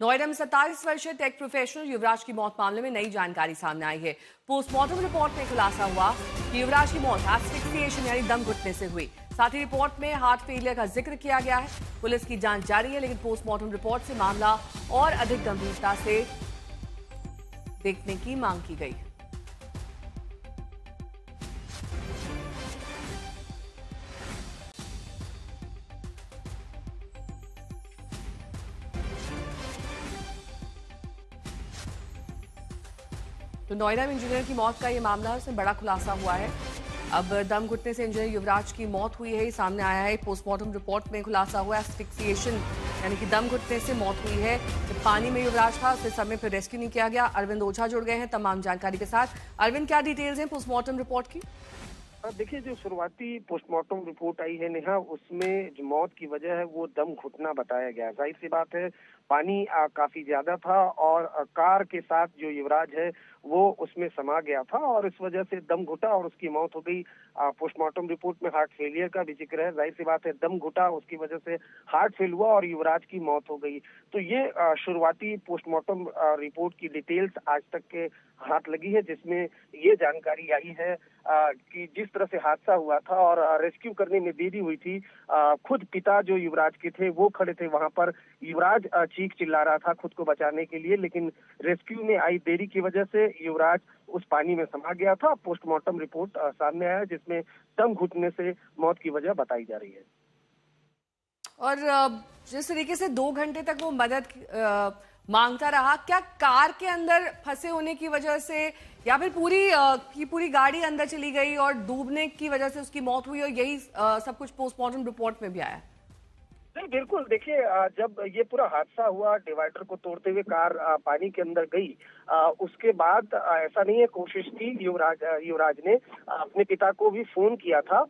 नोएडा में 27 वर्षीय take professional युवराज की मौत मामले में नई जानकारी सामने आई है। पोस्टमार्टम रिपोर्ट में खुलासा हुआ कि युवराज की मौत एस्फिक्सिएशन यानी दम घुटने से हुई। साथ ही रिपोर्ट में हार्ट फेलियर का जिक्र किया गया है। पुलिस की जांच जारी है, लेकिन पोस्टमार्टम रिपोर्ट से मामला और अधिक गंभीरता से देखने की मांग की गई। तो नोएडा में इंजीनियर की मौत का ये मामला है, उसमें बड़ा खुलासा हुआ है। अब दम घुटने से इंजीनियर युवराज की मौत हुई है, ये सामने आया है। पोस्टमार्टम रिपोर्ट में खुलासा हुआ है एस्फिक्सिएशन यानी कि दम घुटने से मौत हुई है। जब पानी में युवराज था उस समय पर रेस्क्यू नहीं किया गया। अरविंद ओझा जुड़ गए हैं तमाम जानकारी के साथ। अरविंद, क्या डिटेल्स हैं पोस्टमार्टम रिपोर्ट की? देखिए, जो शुरुआती पोस्टमार्टम रिपोर्ट आई है नेहा, उसमें जो मौत की वजह है वो दम घुटना बताया गया। जाहिर सी बात है, पानी काफी ज्यादा था और कार के साथ जो युवराज है वो उसमें समा गया था और इस वजह से दम घुटा और उसकी मौत हो गई। पोस्टमार्टम रिपोर्ट में हार्ट फेलियर का भी जिक्र है। जाहिर सी बात है, दम घुटा, उसकी वजह से हार्ट फेल हुआ और युवराज की मौत हो गई। तो ये शुरुआती पोस्टमार्टम रिपोर्ट की डिटेल्स आज तक के हाथ लगी है, जिसमें ये जानकारी आई है कि जिस तरह से हादसा हुआ था और रेस्क्यू करने में देरी हुई थी। खुद पिता जो युवराज के थे वो खड़े थे वहां पर। युवराज चीख चिल्ला रहा था खुद को बचाने के लिए, लेकिन रेस्क्यू में आई देरी की वजह से युवराज उस पानी में समा गया था। पोस्टमार्टम रिपोर्ट सामने आया, जिसमें दम घुटने से मौत की वजह बताई जा रही है। और जिस तरीके से 2 घंटे तक वो मदद मांगता रहा, क्या कार के अंदर फंसे होने की वजह से या फिर पूरी गाड़ी अंदर चली गई और डूबने की वजह से उसकी मौत हुई, और यही सब कुछ पोस्टमार्टम रिपोर्ट में भी आया? नहीं, बिल्कुल। देखिए, जब ये पूरा हादसा हुआ, डिवाइडर को तोड़ते हुए कार पानी के अंदर गई, उसके बाद ऐसा नहीं है, कोशिश की युवराज ने अपने पिता को भी फोन किया था,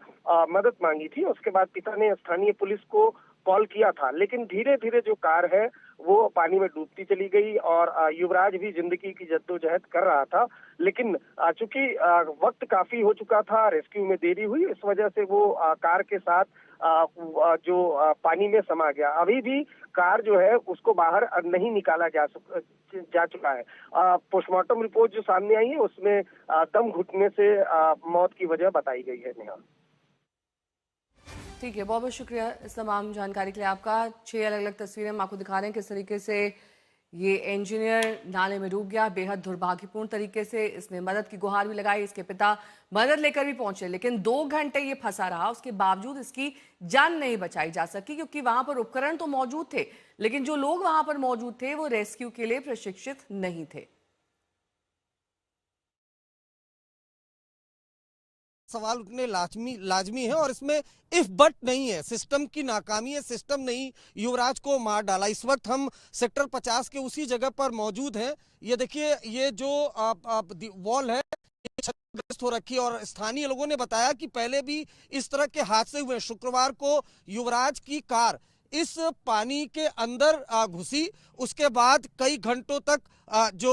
मदद मांगी थी। उसके बाद पिता ने स्थानीय पुलिस को कॉल किया था, लेकिन धीरे धीरे जो कार है वो पानी में डूबती चली गई और युवराज भी जिंदगी की जद्दोजहद कर रहा था। लेकिन चूंकि वक्त काफी हो चुका था, रेस्क्यू में देरी हुई, इस वजह से वो कार के साथ जो पानी में समा गया। अभी भी कार जो है उसको बाहर नहीं निकाला जा चुका है। पोस्टमार्टम रिपोर्ट जो सामने आई है उसमें दम घुटने से मौत की वजह बताई गई है। नेहा, ठीक है, बहुत बहुत शुक्रिया इस तमाम जानकारी के लिए आपका। 6 अलग अलग तस्वीरें हम आपको दिखा रहे हैं किस तरीके से ये इंजीनियर नाले में डूब गया। बेहद दुर्भाग्यपूर्ण तरीके से इसने मदद की गुहार भी लगाई, इसके पिता मदद लेकर भी पहुंचे, लेकिन 2 घंटे ये फंसा रहा। उसके बावजूद इसकी जान नहीं बचाई जा सकी, क्योंकि वहां पर उपकरण तो मौजूद थे, लेकिन जो लोग वहां पर मौजूद थे वो रेस्क्यू के लिए प्रशिक्षित नहीं थे। सवाल उठने लाजमी है और इसमें इफ बट नहीं है। सिस्टम की नाकामी है, सिस्टम नहीं युवराज को मार डाला। इस वक्त हम सेक्टर 50 के उसी जगह पर मौजूद हैं। ये देखिए, ये जो वॉल है क्षतिग्रस्त हो रखी है और स्थानीय लोगों ने बताया कि पहले भी इस तरह के हादसे हुए। शुक्रवार को युवराज की कार इस पानी के अंदर घुसी, उसके बाद कई घंटों तक जो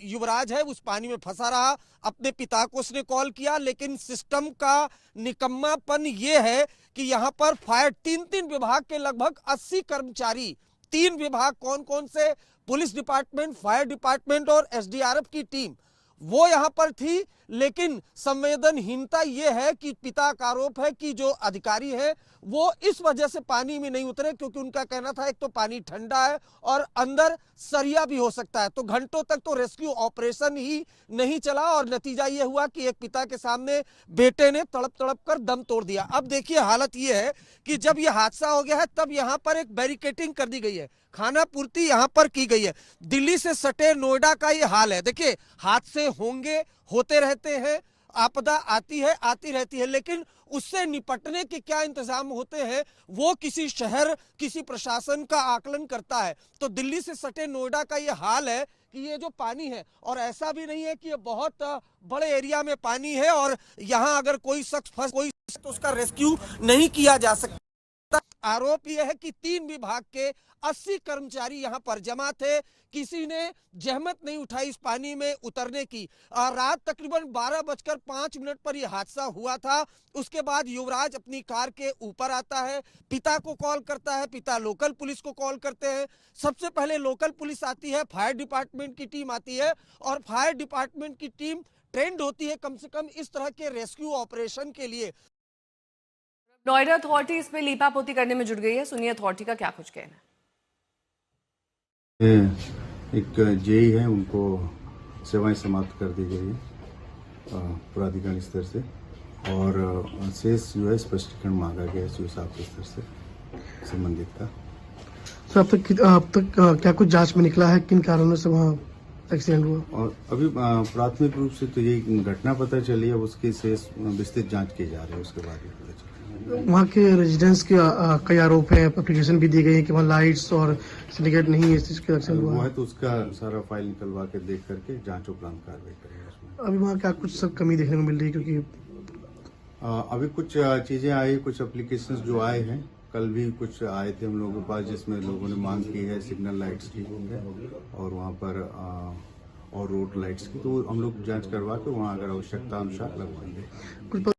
युवराज है उस पानी में फंसा रहा। अपने पिता को उसने कॉल किया, लेकिन सिस्टम का निकम्मापन ये है कि यहाँ पर फायर 3 विभाग के लगभग 80 कर्मचारी, 3 विभाग कौन कौन से, पुलिस डिपार्टमेंट, फायर डिपार्टमेंट और एसडीआरएफ की टीम वो यहाँ पर थी। लेकिन संवेदनहीनता ये है कि पिता का आरोप है कि जो अधिकारी है वो इस वजह से पानी में नहीं उतरे, क्योंकि उनका कहना था एक तो पानी ठंडा है और अंदर सरिया भी हो सकता है। तो घंटों तक तो रेस्क्यू ऑपरेशन ही नहीं चला और नतीजा ये हुआ कि एक पिता के सामने बेटे ने तड़प तड़प कर दम तोड़ दिया। अब देखिए, हालत ये है कि जब यह हादसा हो गया है तब यहाँ पर एक बैरिकेटिंग कर दी गई है, खाना पूर्ति यहाँ पर की गई है। दिल्ली से सटे नोएडा का ये हाल है। देखिए, हादसे होंगे, होते रहते हैं, आपदा आती रहती है, लेकिन उससे निपटने के क्या इंतजाम होते हैं वो किसी शहर, किसी प्रशासन का आकलन करता है। तो दिल्ली से सटे नोएडा का ये हाल है कि ये जो पानी है, और ऐसा भी नहीं है कि ये बहुत बड़े एरिया में पानी है और यहाँ अगर कोई शख्स फंस तो उसका रेस्क्यू नहीं किया जा सकता। आरोप यह है कि 3 विभाग के 80 कर्मचारी यहां पर जमा थे, किसी ने जहमत नहीं उठाई इस पानी में उतरने की। रात तकरीबन 12:05 पर यह हादसा हुआ था। उसके बाद युवराज अपनी कार के ऊपर आता है, पिता को कॉल करता है, पिता लोकल पुलिस को कॉल करते हैं। सबसे पहले लोकल पुलिस आती है, फायर डिपार्टमेंट की टीम आती है और फायर डिपार्टमेंट की टीम ट्रेंड होती है कम से कम इस तरह के रेस्क्यू ऑपरेशन के लिए। नोएडा अथॉरिटी इसमें लीपापोती करने में जुट गई है। सुनिए अथॉरिटी का क्या कुछ कहना है। एक जेई है, उनको सेवाएं समाप्त कर दी गई है प्राधिकरण स्तर से, और शेष जो है स्पष्टीकरण मांगा गया है साहब के स्तर से संबंधित का। तो अब तक क्या कुछ जांच में निकला है, किन कारणों से वहाँ एक्सीडेंट हुआ? और अभी प्राथमिक रूप से तो ये घटना पता चली है, उसकी शेष विस्तृत जांच की जा रही है, उसके बाद ही पता चलेगा। वहाँ के रेजिडेंट्स के कई आरोप है, एप्लीकेशन भी दी गई है कि वहाँ लाइट्स और सिंडिकेट नहीं है, इस चीज का एक्शन हुआ है तो उसका सारा फाइल निकलवा के देख करके जांच उपरांत कार्रवाई करेंगे उसमें। अभी वहाँ क्या कुछ सब कमी देखने को मिल रही है, क्योंकि अभी कुछ चीजें आई, कुछ एप्लीकेशंस जो आए हैं, कल भी कुछ आए थे हम लोगों के पास, जिसमें लोगों ने मांग की है सिग्नल लाइट्स की और वहाँ पर और रोड लाइट्स की, तो हम लोग जांच करवा के वहाँ अगर आवश्यकता अनुसार लगवाएंगे।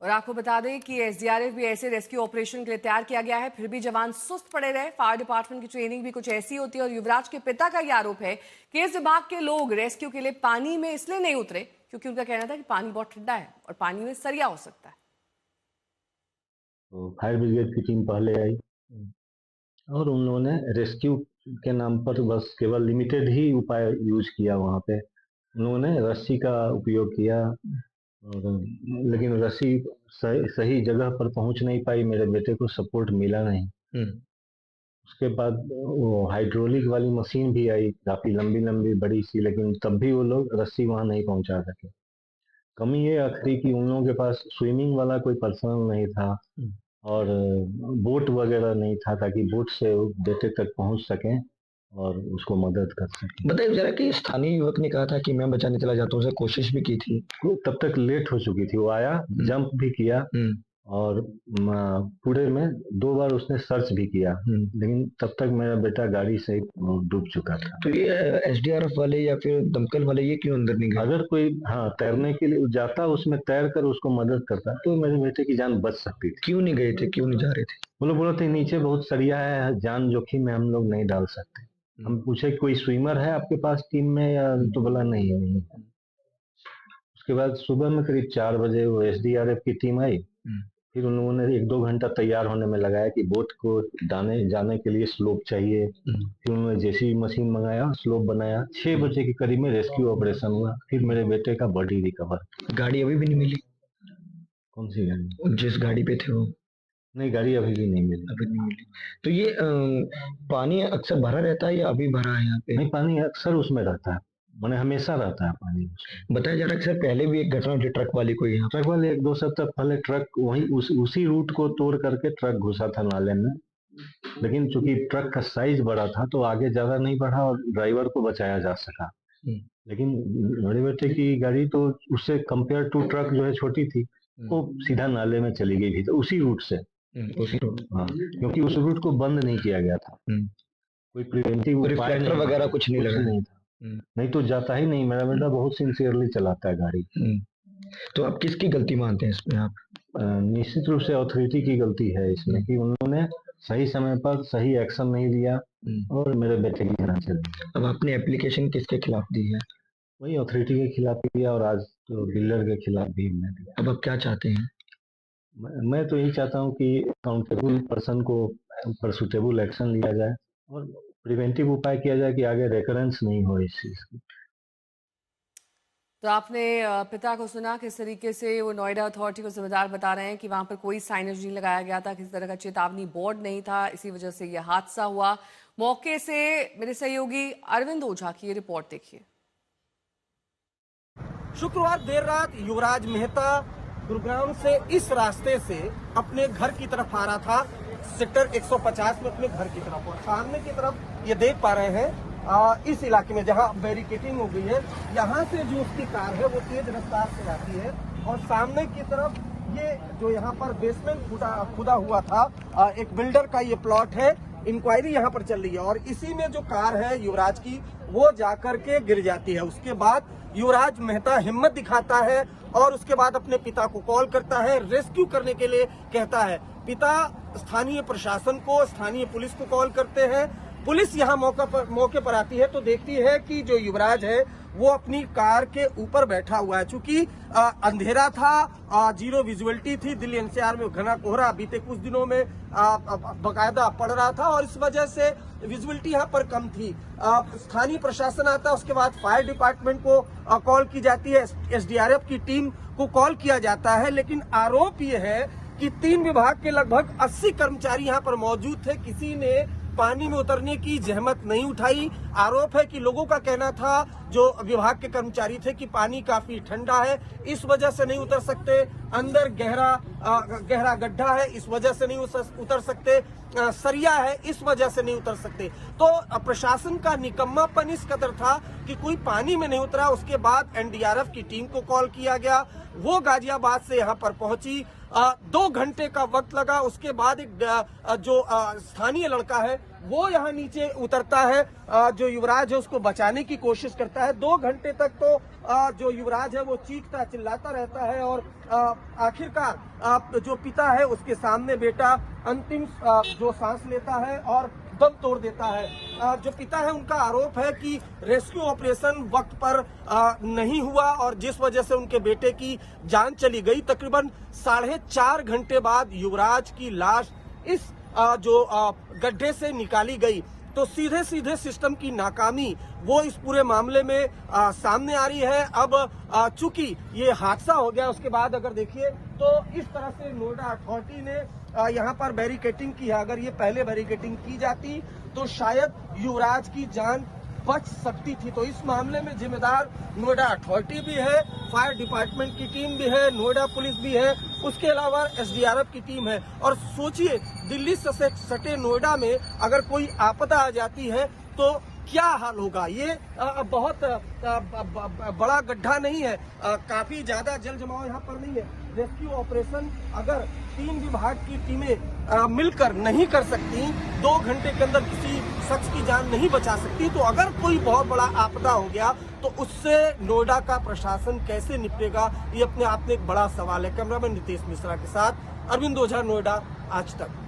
और आपको बता दें कि एसडीआरएफ भी ऐसे रेस्क्यू ऑपरेशन के लिए तैयार किया गया है, फिर भी जवान सुस्त पड़े रहे। फायर डिपार्टमेंट की ट्रेनिंग भी कुछ ऐसी होती है। और युवराज के पिता का यह आरोप है कि इस विभाग के लोग रेस्क्यू के लिए पानी में इसलिए नहीं उतरे क्योंकि उनका कहना था कि पानी बहुत ठंडा है और पानी में सरिया हो सकता है। तो फायर ब्रिगेड की टीम पहले आई और उन लोगों ने रेस्क्यू के नाम पर बस केवल लिमिटेड ही उपाय यूज किया। वहाँ पे उन लोगों ने रस्सी का उपयोग किया, और लेकिन रस्सी सही जगह पर पहुंच नहीं पाई, मेरे बेटे को सपोर्ट मिला नहीं। उसके बाद वो हाइड्रोलिक वाली मशीन भी आई, काफी लंबी लंबी बड़ी सी, लेकिन तब भी वो लोग रस्सी वहां नहीं पहुंचा सके। कमी ये आखिरी कि उन लोगों के पास स्विमिंग वाला कोई पर्सनल नहीं था और बोट वगैरह नहीं था, ताकि बोट से बेटे तक पहुंच सकें और उसको मदद कर सकें। बताइए जरा कि स्थानीय युवक ने कहा था कि मैं बचाने चला जाता हूँ, उसे कोशिश भी की थी, तब तक लेट हो चुकी थी। वो आया, जंप भी किया और पूरे में 2 बार उसने सर्च भी किया, लेकिन तब तक मेरा बेटा गाड़ी से डूब चुका था। तो ये एसडीआरएफ वाले या फिर दमकल वाले ये क्यों अंदर नहीं गए? अगर कोई तैरने के लिए जाता, उसमें तैर कर उसको मदद करता, तो मेरे बेटे की जान बच सकती थी। क्यों नहीं गए थे, क्यों नहीं जा रहे थे? वो लोग बोले थे नीचे बहुत सरिया है, जान जोखिम में हम लोग नहीं डाल सकते। हम पूछे कोई स्विमर है आपके पास टीम में या, तो बोला नहीं। उसके बाद सुबह में करीब 4 बजे वो एसडीआरएफ की टीम आई। फिर उन लोगों ने 1-2 घंटा तैयार होने में लगाया कि बोट को जाने के लिए स्लोप चाहिए। फिर उन्होंने जेसीबी मशीन मंगाया, स्लोप बनाया। 6 बजे के करीब में रेस्क्यू ऑपरेशन हुआ। फिर मेरे बेटे का बॉडी रिकवर। गाड़ी अभी भी नहीं मिली? कौन सी गाड़ी? जिस गाड़ी पे थे वो? नहीं, गाड़ी अभी भी नहीं मिली। अभी नहीं मिली। तो ये पानी अक्सर भरा रहता है या अभी भरा है यहाँ पे? नहीं, पानी अक्सर उसमें रहता है, मैंने हमेशा रहता है पानी। बताया जा रहा है कि सर पहले भी एक घटना हुई ट्रक वाली कोई, यहाँ ट्रक वाले 1-2 सप्ताह पहले ट्रक वही उसी रूट को तोड़ करके ट्रक घुसा था नाले में, लेकिन चूंकि ट्रक का साइज बड़ा था तो आगे ज्यादा नहीं बढ़ा और ड्राइवर को बचाया जा सका। लेकिन बड़े बेटे की गाड़ी तो उससे कंपेयर टू ट्रक जो है छोटी थी, वो सीधा नाले में चली गई थी, तो उसी रूट से। उसी रूट? हाँ, क्योंकि उस रूट को बंद नहीं किया गया था, कोई प्रिवेंटिव उपाय वगैरह कुछ नहीं लगा नहीं था, नहीं तो जाता ही नहीं। मेरा बेटा बहुत सिंसियरली चलाता है गाड़ी। तो आप किसकी गलती मानते हैं इसमें? आप निश्चित रूप से अथॉरिटी की गलती है इसमें कि उन्होंने सही समय पर सही एक्शन नहीं लिया और मेरे बेटे की जान चली। अब आपने एप्लीकेशन किसके खिलाफ दी है? वही अथॉरिटी के खिलाफ दिया और आज तो बिल्डर के खिलाफ भी मैं दिया। अब आप क्या चाहते हैं? मैं तो यही चाहता हूँ कि अकाउंटेबल पर्सन को पर सुटेबल एक्शन लिया जाए और प्रिवेंटिव उपाय किया जाए कि आगे रेकरेंस नहीं हो इस चीज की। तो आपने पिता को सुना किस तरीके से वो नोएडा अथॉरिटी को जिम्मेदार बता रहे हैं कि वहां पर कोई साइनेज नहीं लगाया गया था, किसी तरह का चेतावनी बोर्ड नहीं था, इसी वजह से यह हादसा हुआ। मौके से मेरे सहयोगी अरविंद ओझा की ये रिपोर्ट देखिए। शुक्रवार देर रात युवराज मेहता गुरुग्राम से इस रास्ते से अपने घर की तरफ आ रहा था, सेक्टर 150 में अपने घर की तरफ, और सामने की तरफ ये देख पा रहे हैं इस इलाके में जहां बैरिकेडिंग हो गई है, यहाँ से जो उसकी कार है वो तेज रफ्तार से आती है और सामने की तरफ ये जो यहाँ पर बेसमेंट खुदा हुआ था, एक बिल्डर का ये प्लॉट है। इंक्वायरी यहाँ पर चल रही है और इसी में जो कार है युवराज की वो जाकर के गिर जाती है। उसके बाद युवराज मेहता हिम्मत दिखाता है और उसके बाद अपने पिता को कॉल करता है, रेस्क्यू करने के लिए कहता है। पिता स्थानीय प्रशासन को, स्थानीय पुलिस को कॉल करते हैं। पुलिस यहाँ मौके पर आती है तो देखती है कि जो युवराज है वो अपनी कार के ऊपर बैठा हुआ है। चूंकि अंधेरा था, जीरो विजुअलिटी थी, दिल्ली एनसीआर में घना कोहरा बीते कुछ दिनों में बकायदा पड़ रहा था और इस वजह से विजुअलिटी यहाँ पर कम थी। स्थानीय प्रशासन आता है, उसके बाद फायर डिपार्टमेंट को कॉल की जाती है, एसडीआरएफ की टीम को कॉल किया जाता है। लेकिन आरोप ये है कि 3 विभाग के लगभग 80 कर्मचारी यहाँ पर मौजूद थे, किसी ने पानी में उतरने की जहमत नहीं उठाई। आरोप है कि लोगों का कहना था, जो विभाग के कर्मचारी थे, कि पानी काफी ठंडा है, इस वजह से नहीं उतर सकते, अंदर गहरा गड्ढा है, इस वजह से नहीं उतर सकते, सरिया है, इस वजह से नहीं उतर सकते। तो प्रशासन का निकम्मापन इस कदर था कि कोई पानी में नहीं उतरा। उसके बाद एनडीआरएफ की टीम को कॉल किया गया, वो गाजियाबाद से यहाँ पर पहुंची। 2 घंटे का वक्त लगा। उसके बाद एक जो स्थानीय लड़का है वो यहाँ नीचे उतरता है, जो युवराज है उसको बचाने की कोशिश करता है। 2 घंटे तक तो जो युवराज है वो चीखता चिल्लाता रहता है और आखिरकार जो पिता है उसके सामने बेटा अंतिम जो सांस लेता है और दम तोड़ देता है। जो पिता है उनका आरोप है कि रेस्क्यू ऑपरेशन वक्त पर नहीं हुआ और जिस वजह से उनके बेटे की जान चली गई। तकरीबन 4.5 घंटे बाद युवराज की लाश इस जो गड्ढे से निकाली गई। तो सीधे सीधे सिस्टम की नाकामी वो इस पूरे मामले में सामने आ रही है। अब चूंकि ये हादसा हो गया, उसके बाद अगर देखिए तो इस तरह से नोएडा अथॉरिटी ने यहाँ पर बैरिकेटिंग की है। अगर ये पहले बैरिकेटिंग की जाती तो शायद युवराज की जान बच सकती थी। तो इस मामले में जिम्मेदार नोएडा अथॉरिटी भी है, फायर डिपार्टमेंट की टीम भी है, नोएडा पुलिस भी है, उसके अलावा एसडीआरएफ की टीम है। और सोचिए, दिल्ली से सटे नोएडा में अगर कोई आपदा आ जाती है तो क्या हाल होगा। ये बहुत बड़ा गड्ढा नहीं है, काफी ज्यादा जल जमाव यहाँ पर नहीं है। रेस्क्यू ऑपरेशन अगर 3 विभाग की टीमें मिलकर नहीं कर सकती, 2 घंटे के अंदर किसी शख्स की जान नहीं बचा सकती, तो अगर कोई बहुत बड़ा आपदा हो गया तो उससे नोएडा का प्रशासन कैसे निपटेगा, ये अपने आप में एक बड़ा सवाल है। कैमरामैन नितेश मिश्रा के साथ अरविंद ओझा, नोएडा, आज तक।